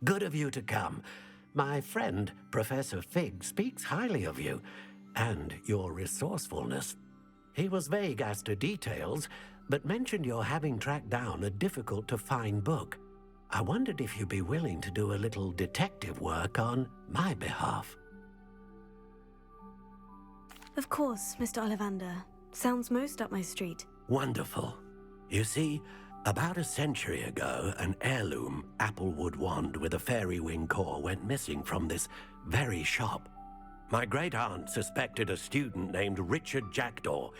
Good of you to come. My friend, Professor Fig, speaks highly of you and your resourcefulness. He was vague as to details, but mentioned your having tracked down a difficult-to-find book. I wondered if you'd be willing to do a little detective work on my behalf. Of course, Mr. Ollivander. Sounds most up my street. Wonderful. You see, about a century ago, an heirloom applewood wand with a fairy wing core went missing from this very shop. My great-aunt suspected a student named Richard Jackdaw.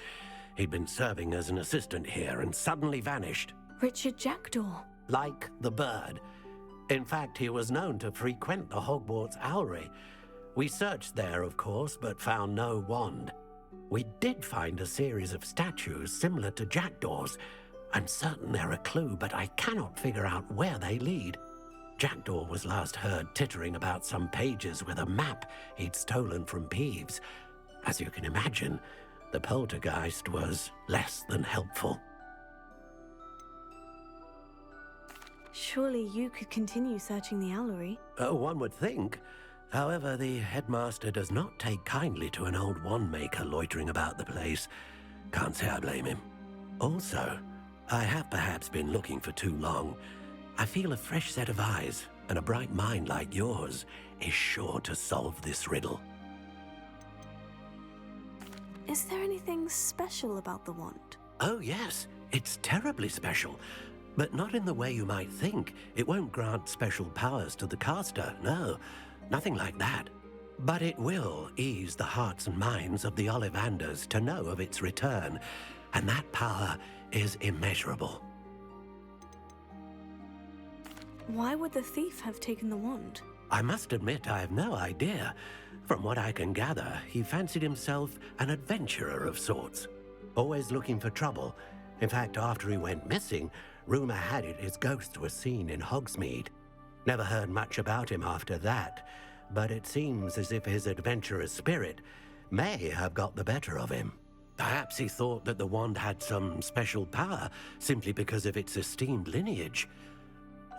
He'd been serving as an assistant here and suddenly vanished. Richard Jackdaw? Like the bird. In fact, he was known to frequent the Hogwarts Owlery. We searched there, of course, but found no wand. We did find a series of statues similar to Jackdaws. I'm certain they're a clue, but I cannot figure out where they lead. Jackdaw was last heard tittering about some pages with a map he'd stolen from Peeves. As you can imagine, the poltergeist was less than helpful. Surely you could continue searching the owlery. Oh, one would think. However, the headmaster does not take kindly to an old wand-maker loitering about the place. Can't say I blame him. Also, I have perhaps been looking for too long. I feel a fresh set of eyes, and a bright mind like yours is sure to solve this riddle. Is there anything special about the wand? Oh yes, it's terribly special. But not in the way you might think. It won't grant special powers to the caster, no. Nothing like that. But it will ease the hearts and minds of the Ollivanders to know of its return, and that power is immeasurable. Why would the thief have taken the wand? I must admit I have no idea. From what I can gather, he fancied himself an adventurer of sorts. Always looking for trouble. In fact, after he went missing, rumor had it his ghost was seen in Hogsmeade. Never heard much about him after that, but it seems as if his adventurous spirit may have got the better of him. Perhaps he thought that the wand had some special power simply because of its esteemed lineage.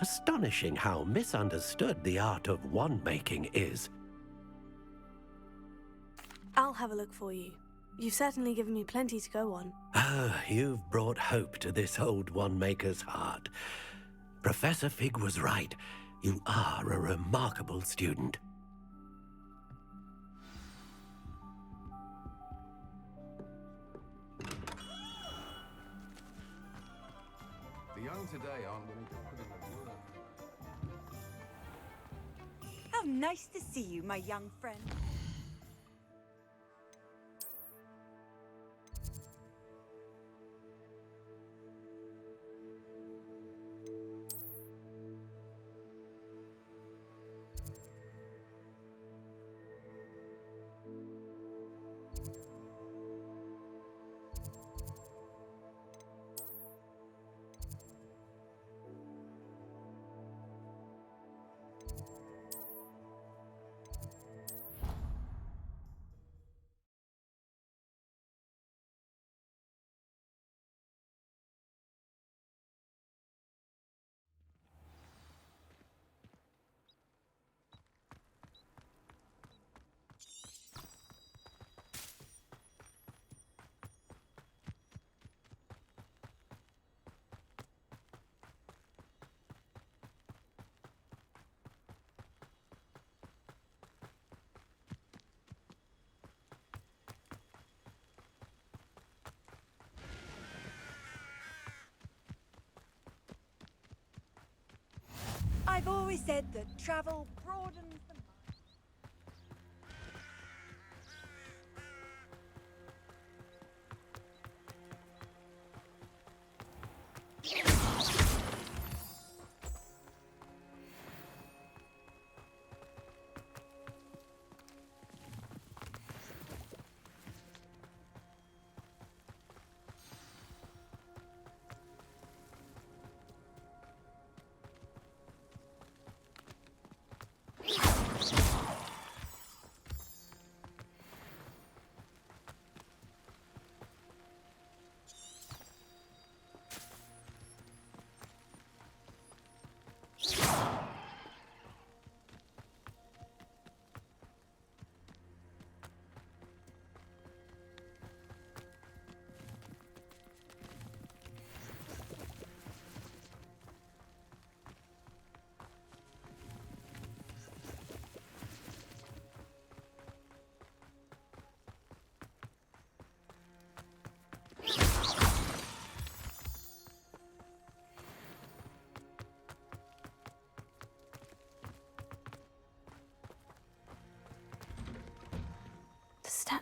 Astonishing how misunderstood the art of wand-making is. I'll have a look for you. You've certainly given me plenty to go on. Ah, you've brought hope to this old wand-maker's heart. Professor Fig was right. You are a remarkable student. The young today aren't willing to put in the work. How nice to see you, my young friend. I've always said that travel broadens the mind.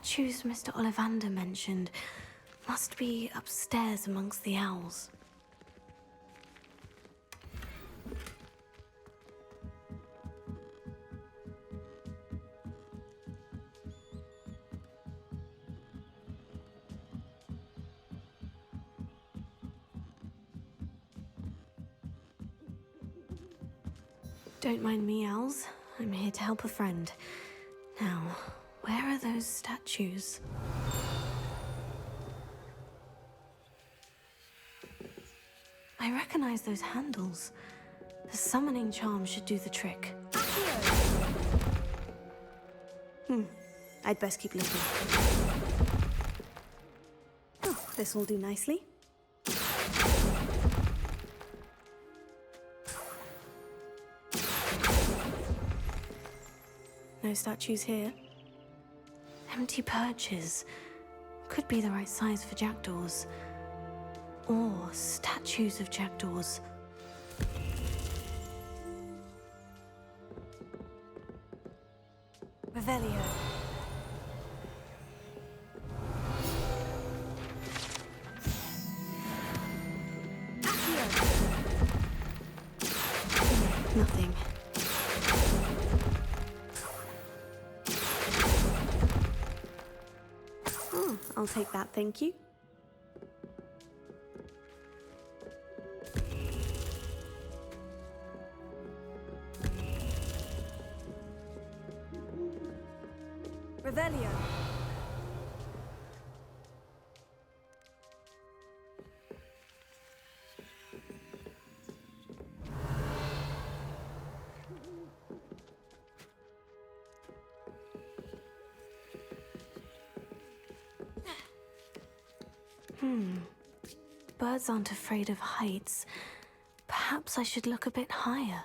statues Mr. Ollivander mentioned must be upstairs amongst the owls. Don't mind me, owls. I'm here to help a friend. Now, where are those statues? I recognize those handles. The summoning charm should do the trick. I'd best keep looking. Oh, this will do nicely. No statues here. Empty perches. Could be the right size for jackdaws. Or statues of jackdaws. Revelio. Nothing. I'll take that, thank you. Revelio. Birds aren't afraid of heights. Perhaps I should look a bit higher.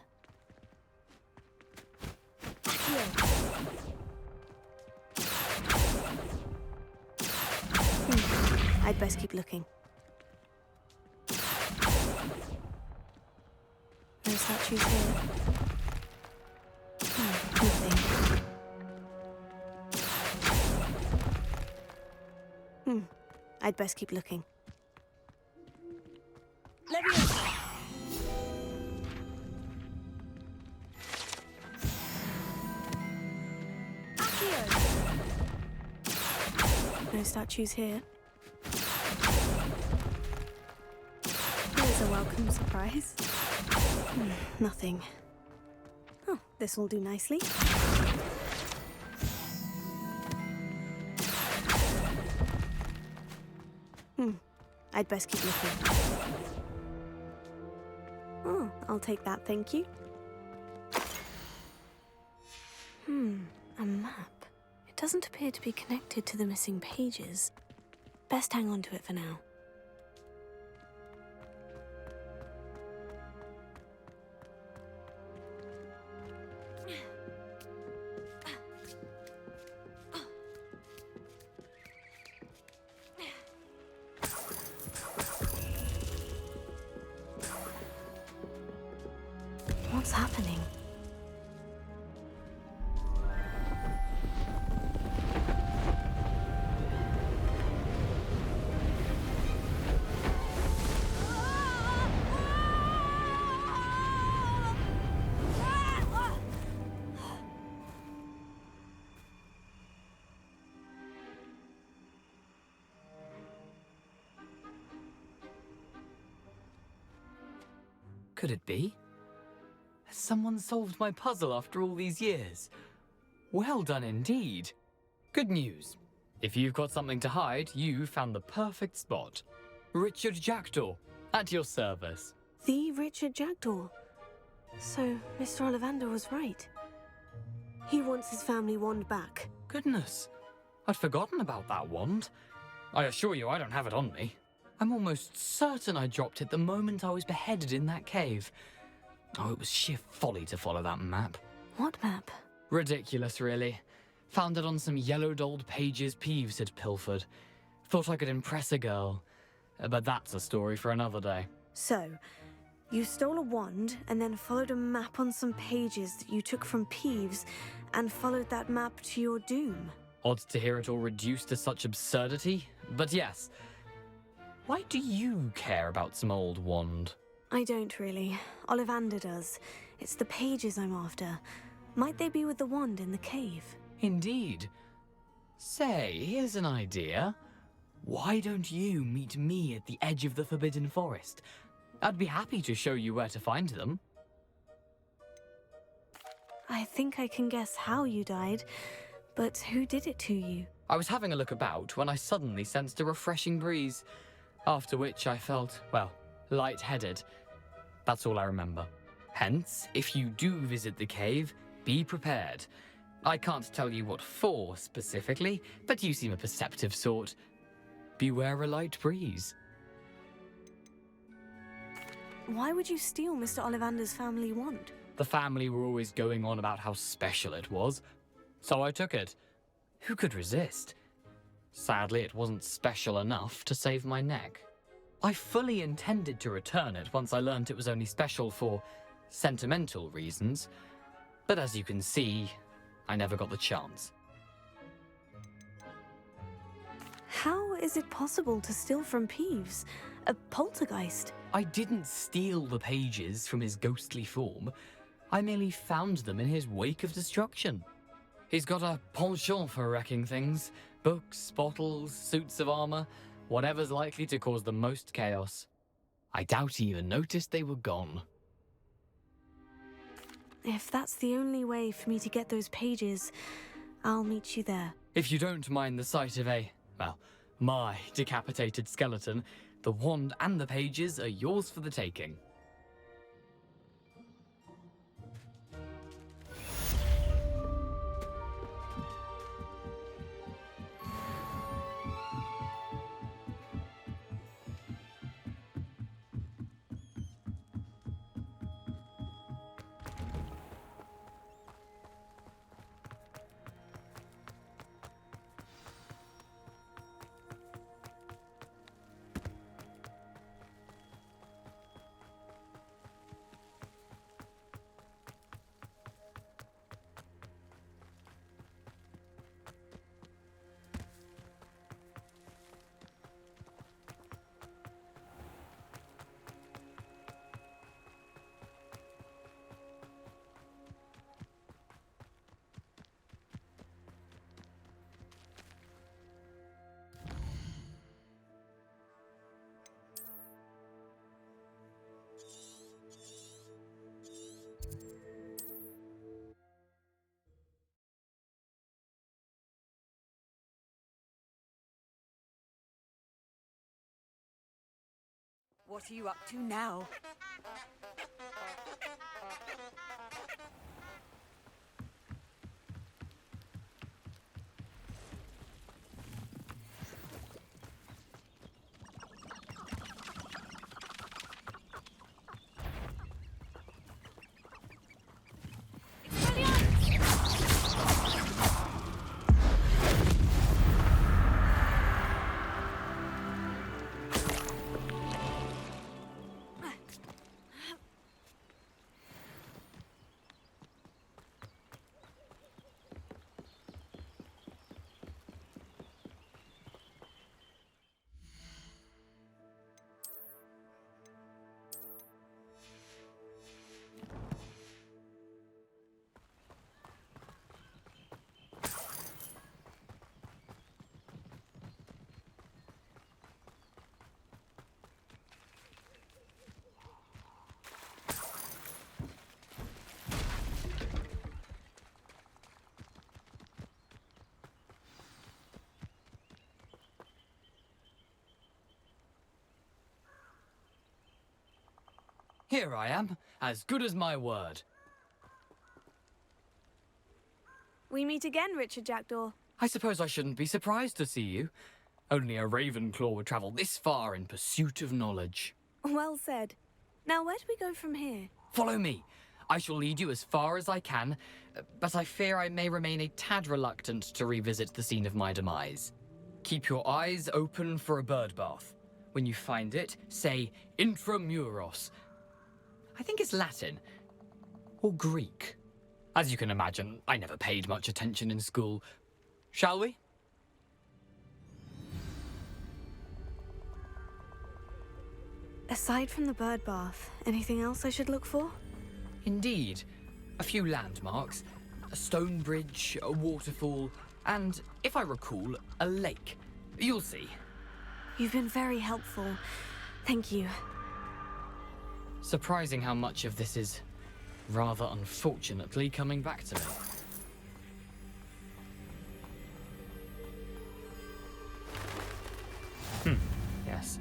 I'd best keep looking. No statues here. Nothing. I'd best keep looking. No statues here. Here's a welcome surprise. Nothing. Oh, this will do nicely. I'd best keep looking. Oh, I'll take that, thank you. A map. It doesn't appear to be connected to the missing pages. Best hang on to it for now. What's happening? Could it be? Has someone solved my puzzle after all these years? Well done indeed. Good news. If you've got something to hide, you found the perfect spot. Richard Jackdaw, at your service. The Richard Jackdaw. So, Mr. Ollivander was right. He wants his family wand back. Goodness, I'd forgotten about that wand. I assure you I don't have it on me. I'm almost certain I dropped it the moment I was beheaded in that cave. Oh, it was sheer folly to follow that map. What map? Ridiculous, really. Found it on some yellowed old pages Peeves had pilfered. Thought I could impress a girl. But that's a story for another day. So, you stole a wand and then followed a map on some pages that you took from Peeves and followed that map to your doom. Odd to hear it all reduced to such absurdity, but yes. Why do you care about some old wand? I don't really. Ollivander does. It's the pages I'm after. Might they be with the wand in the cave? Indeed. Say, here's an idea. Why don't you meet me at the edge of the Forbidden Forest? I'd be happy to show you where to find them. I think I can guess how you died, but who did it to you? I was having a look about when I suddenly sensed a refreshing breeze, after which I felt, well, lightheaded. That's all I remember. Hence, if you do visit the cave, be prepared. I can't tell you what for specifically, but you seem a perceptive sort. Beware a light breeze. Why would you steal Mr. Ollivander's family wand? The family were always going on about how special it was, so I took it. Who could resist? Sadly, it wasn't special enough to save my neck. I fully intended to return it once I learned it was only special for sentimental reasons, but as you can see, I never got the chance. How is it possible to steal from Peeves? A poltergeist? I didn't steal the pages from his ghostly form. I merely found them in his wake of destruction. He's got a penchant for wrecking things. Books, bottles, suits of armor, whatever's likely to cause the most chaos. I doubt he even noticed they were gone. If that's the only way for me to get those pages, I'll meet you there. If you don't mind the sight of my decapitated skeleton, the wand and the pages are yours for the taking. What are you up to now? Here I am, as good as my word. We meet again, Richard Jackdaw. I suppose I shouldn't be surprised to see you. Only a Ravenclaw would travel this far in pursuit of knowledge. Well said. Now, where do we go from here? Follow me. I shall lead you as far as I can, but I fear I may remain a tad reluctant to revisit the scene of my demise. Keep your eyes open for a bird bath. When you find it, say Intramuros. I think it's Latin. Or Greek. As you can imagine, I never paid much attention in school. Shall we? Aside from the bird bath, anything else I should look for? Indeed. A few landmarks, a stone bridge, a waterfall, and, if I recall, a lake. You'll see. You've been very helpful. Thank you. Surprising how much of this is, rather unfortunately, coming back to me. Yes.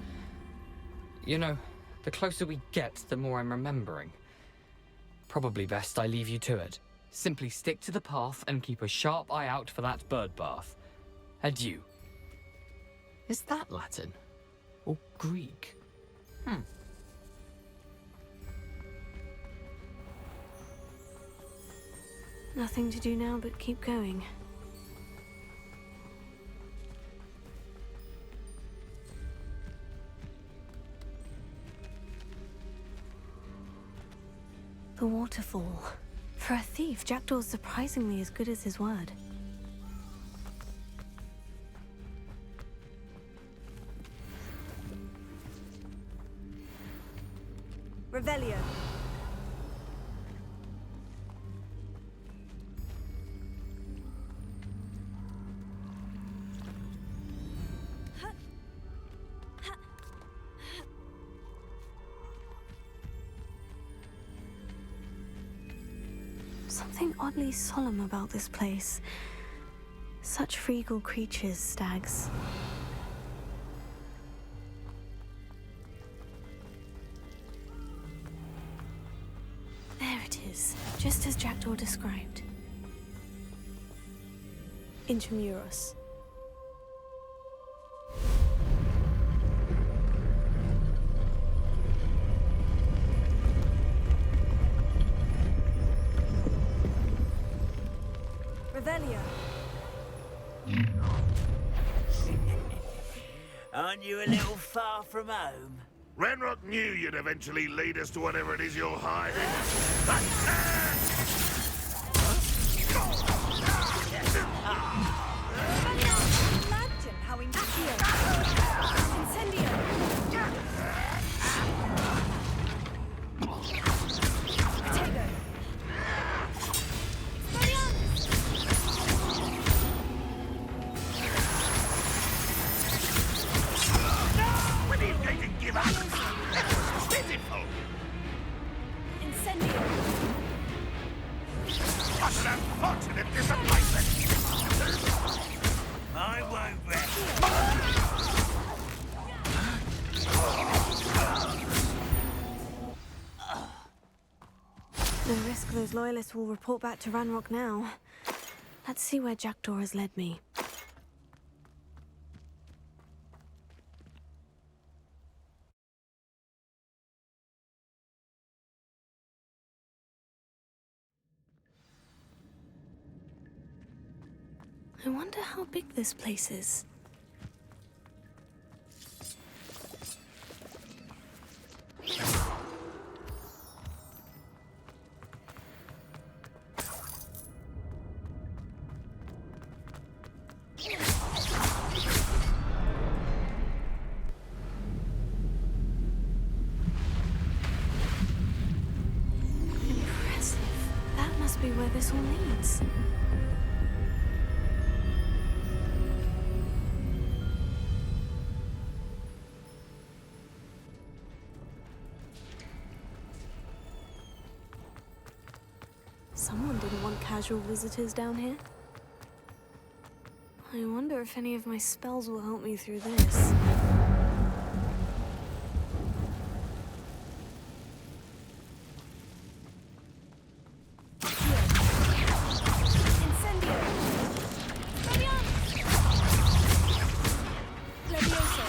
You know, the closer we get, the more I'm remembering. Probably best I leave you to it. Simply stick to the path and keep a sharp eye out for that bird bath. Adieu. Is that Latin? Or Greek? Nothing to do now but keep going. The waterfall. For a thief, Jackdaw's surprisingly as good as his word. Revelio. Something oddly solemn about this place. Such regal creatures, stags. There it is, just as Jackdaw described. Intramuros. Revelio. Aren't you a little far from home? Ranrock knew you'd eventually lead us to whatever it is you're hiding. Imagine how Accio. Incendio. Tego. When are you going to give up? That was pitiful. Incendio. What an unfortunate disappointment. I won't rest. No risk those loyalists will report back to Ranrock now. Let's see where Jackdaw has led me. I wonder how big this place is. Impressive. That must be where this all leads. Someone didn't want casual visitors down here. I wonder if any of my spells will help me through this. Incendio. Levioso.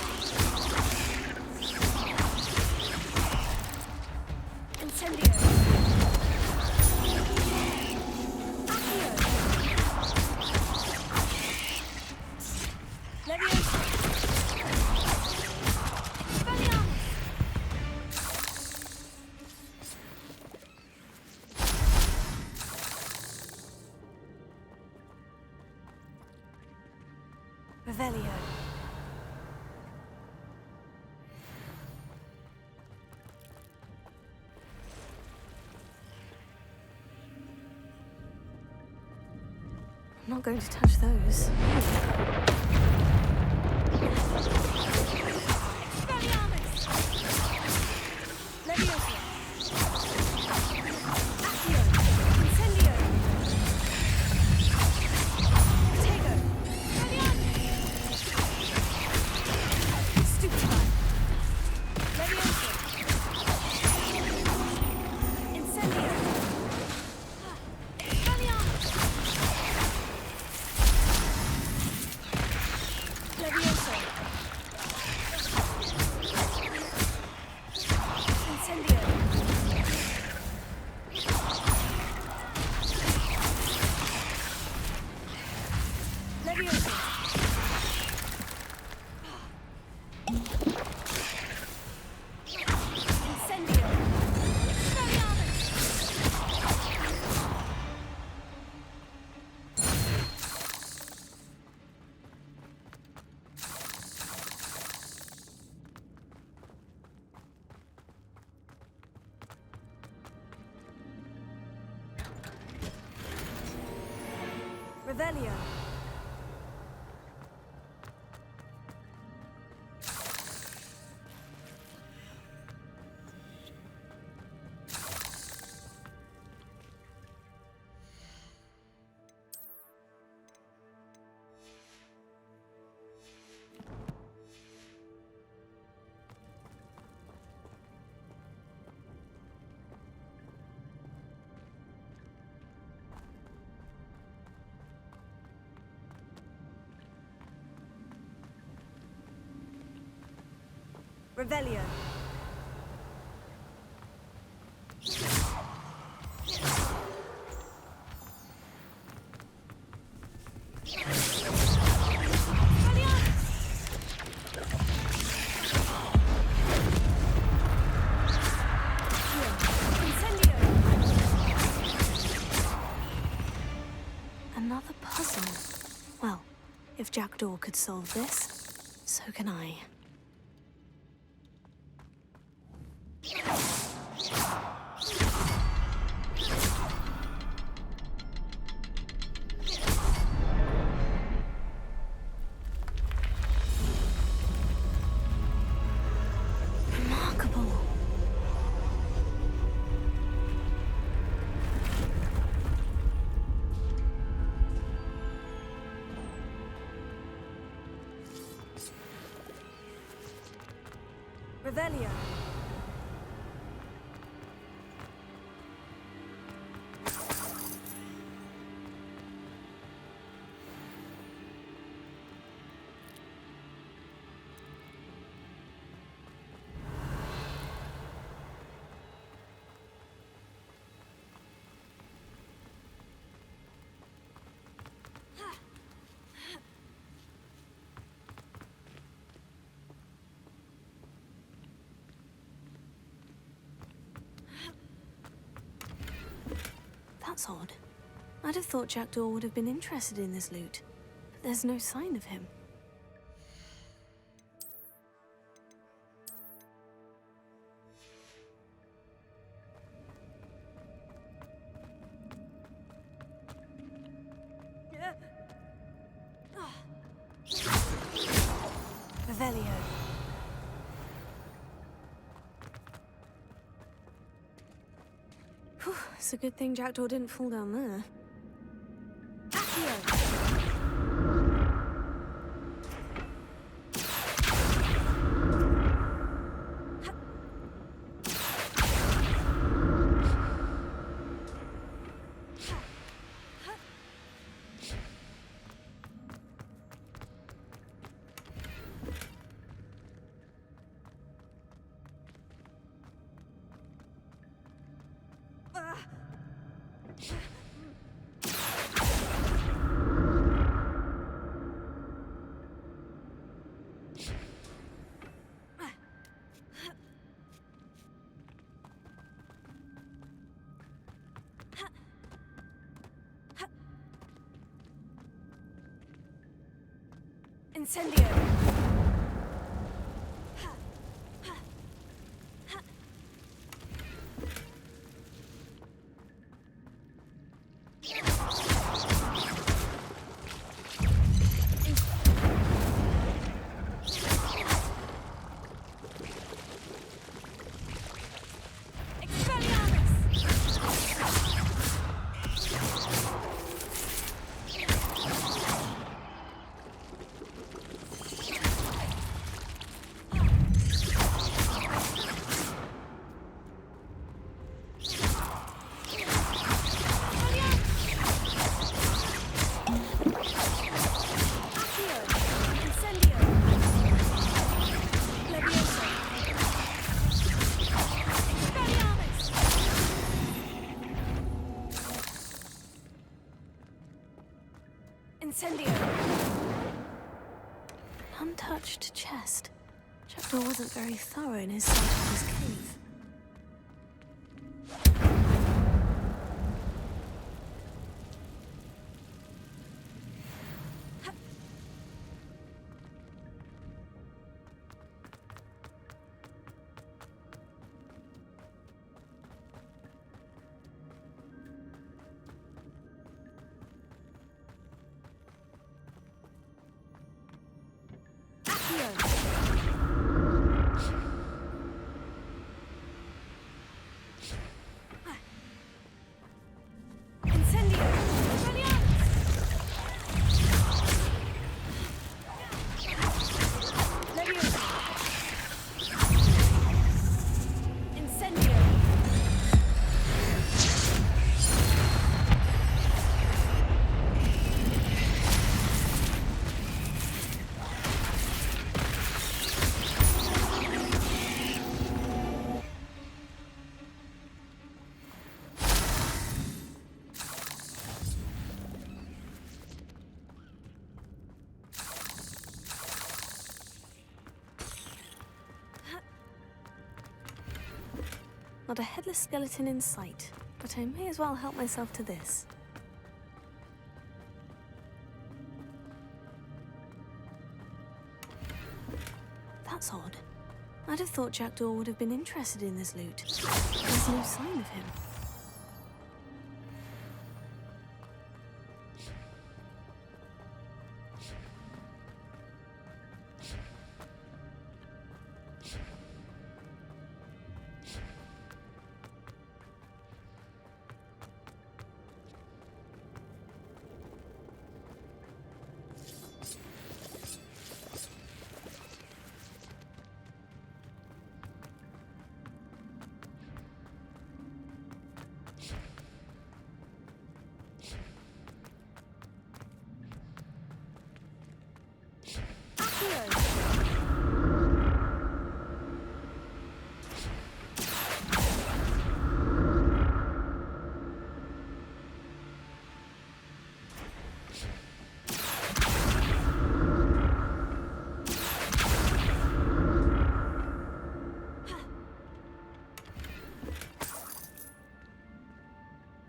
Incendio. Accio. Levioso. Revelio. I'm not going to touch those. Expelliarmus! Leviosa! Accio! Incendio! Protego! Expelliarmus! Stupefy! Leviosa! Incendio! Expelliarmus! Leviosa! Incendio! Leviosa! Incendio! Expelliarmus! Revelio. Revelio. Incendio. Another puzzle. Well, if Jackdaw could solve this, so can I. Remarkable. Revelio. That's odd. I'd have thought Jackdaw would have been interested in this loot, but there's no sign of him. Revelio. Whew, it's a good thing Jackdaw didn't fall down there. Accio. Incendio! Incendio! An untouched chest. Jackdaw wasn't very thorough in his search of his cave. Not a headless skeleton in sight, but I may as well help myself to this. That's odd. I'd have thought Jackdaw would have been interested in this loot. There's no sign of him.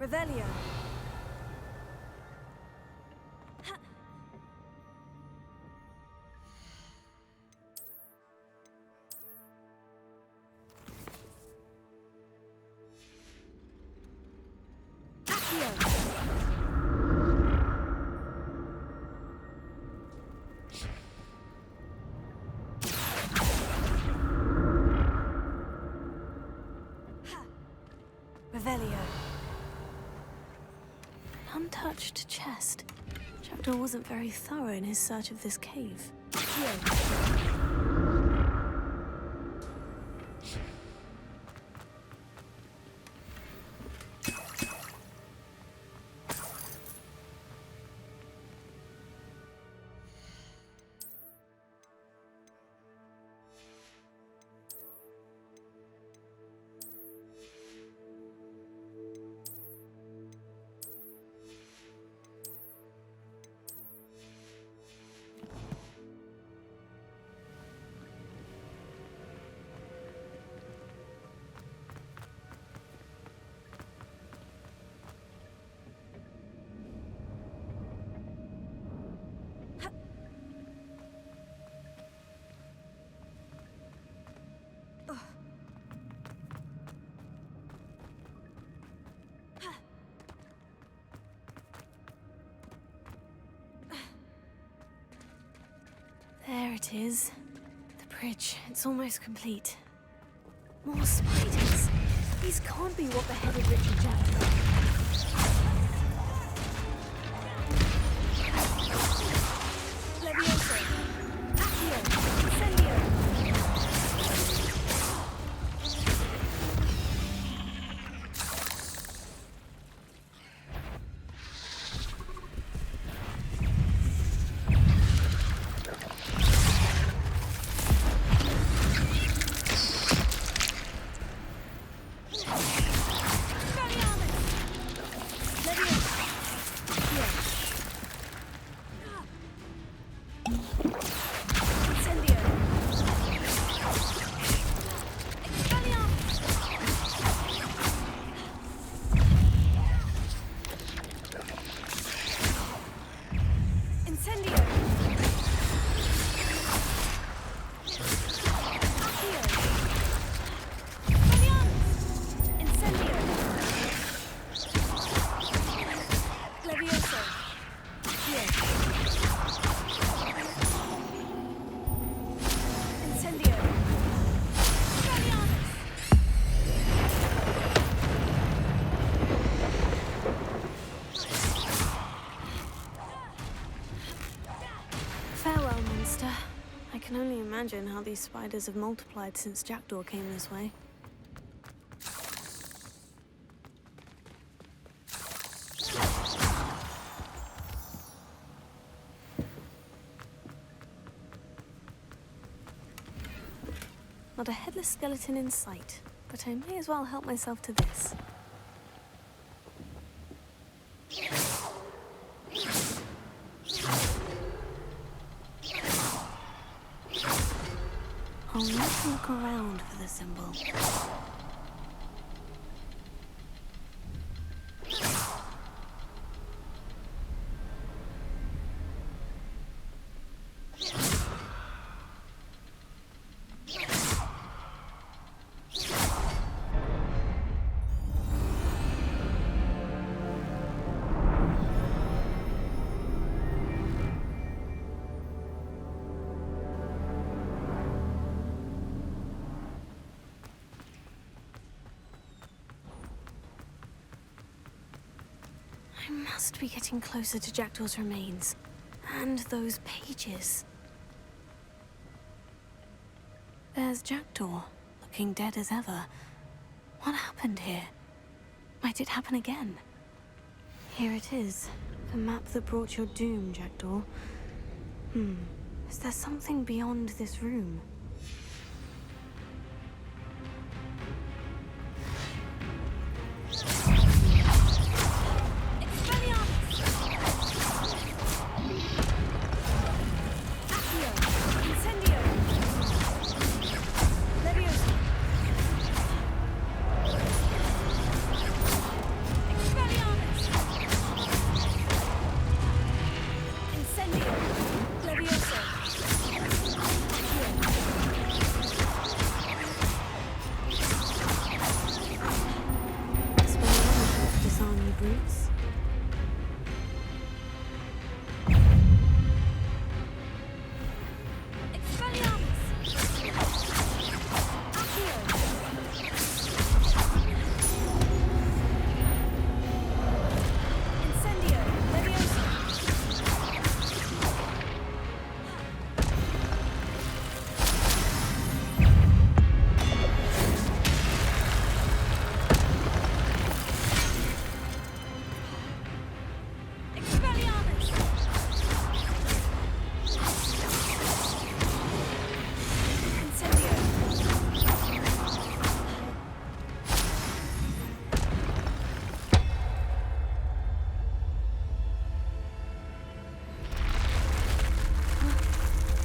Revelio. Revelio. Untouched chest. Jackdaw wasn't very thorough in his search of this cave. it is. The bridge, it's almost complete. More spiders. These can't be what beheaded Richard Jackdaw. Levioso. Accio. Incendio. Farewell, monster. I can only imagine how these spiders have multiplied since Jackdaw came this way. Not a headless skeleton in sight, but I may as well help myself to this. I'll need to look around for the symbol. I must be getting closer to Jackdaw's remains. And those pages. There's Jackdaw, looking dead as ever. What happened here? Might it happen again? Here it is. The map that brought your doom, Jackdaw. Is there something beyond this room?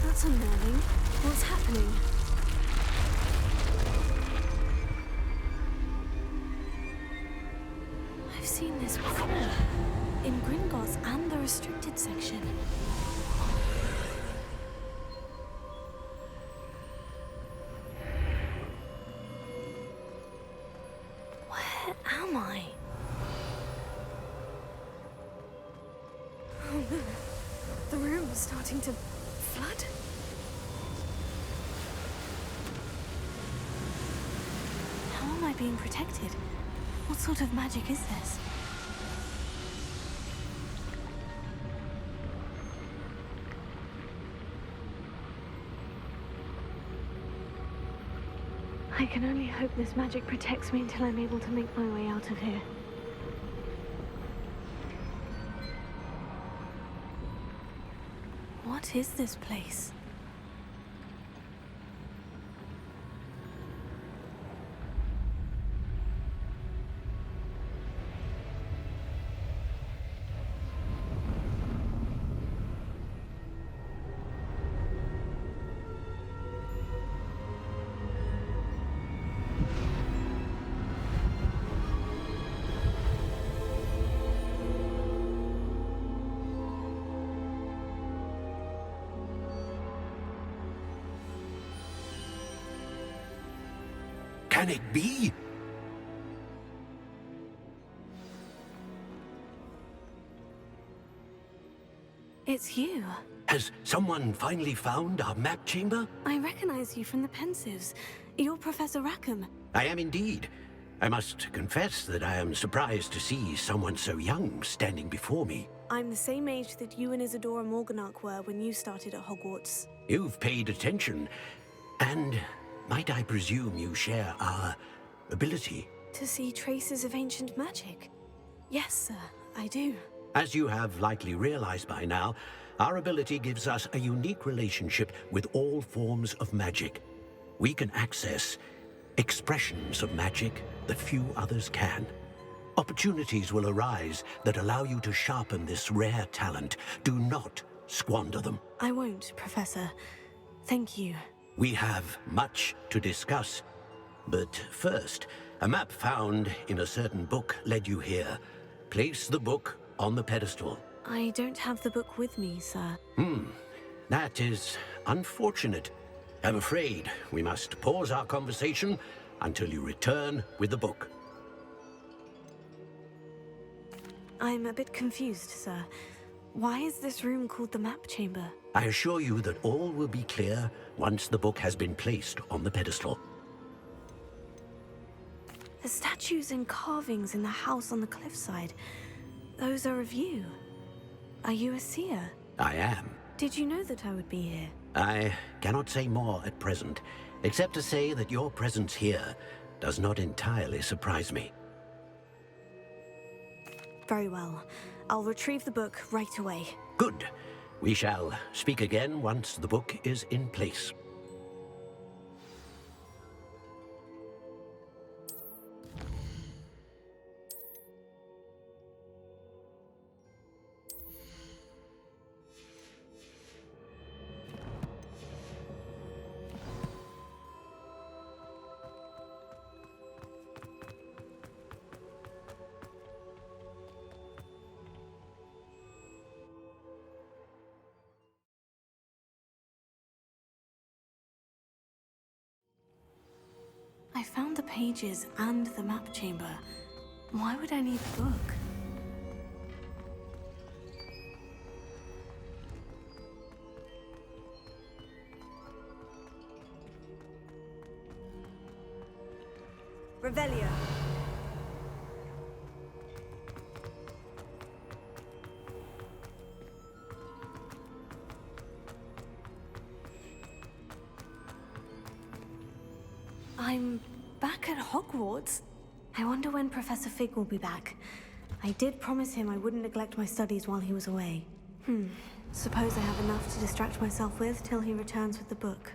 That's unnerving. What's happening? I've seen this before. In Gringotts and the restricted section. Where am I? Oh no. The room is starting to flood. being protected. What sort of magic is this? I can only hope this magic protects me until I'm able to make my way out of here. What is this place? Can it be? It's you. Has someone finally found our map chamber? I recognize you from the Pensives. You're Professor Rackham. I am indeed. I must confess that I am surprised to see someone so young standing before me. I'm the same age that you and Isadora Morganach were when you started at Hogwarts. You've paid attention, and might I presume you share our ability? To see traces of ancient magic? Yes, sir, I do. As you have likely realized by now, our ability gives us a unique relationship with all forms of magic. We can access expressions of magic that few others can. Opportunities will arise that allow you to sharpen this rare talent. Do not squander them. I won't, Professor. Thank you. We have much to discuss. But first, a map found in a certain book led you here. Place the book on the pedestal. I don't have the book with me, sir. That is unfortunate. I'm afraid we must pause our conversation until you return with the book. I'm a bit confused, sir. Why is this room called the map chamber? I assure you that all will be clear once the book has been placed on the pedestal. The statues and carvings in the house on the cliffside, those are of you. Are you a seer? I am. Did you know that I would be here? I cannot say more at present, except to say that your presence here does not entirely surprise me. Very well. I'll retrieve the book right away. Good. We shall speak again once the book is in place. I found the pages and the map chamber. Why would I need the book? Revelio. I'm back at Hogwarts. I wonder when Professor Fig will be back. I did promise him I wouldn't neglect my studies while he was away. Suppose I have enough to distract myself with till he returns with the book.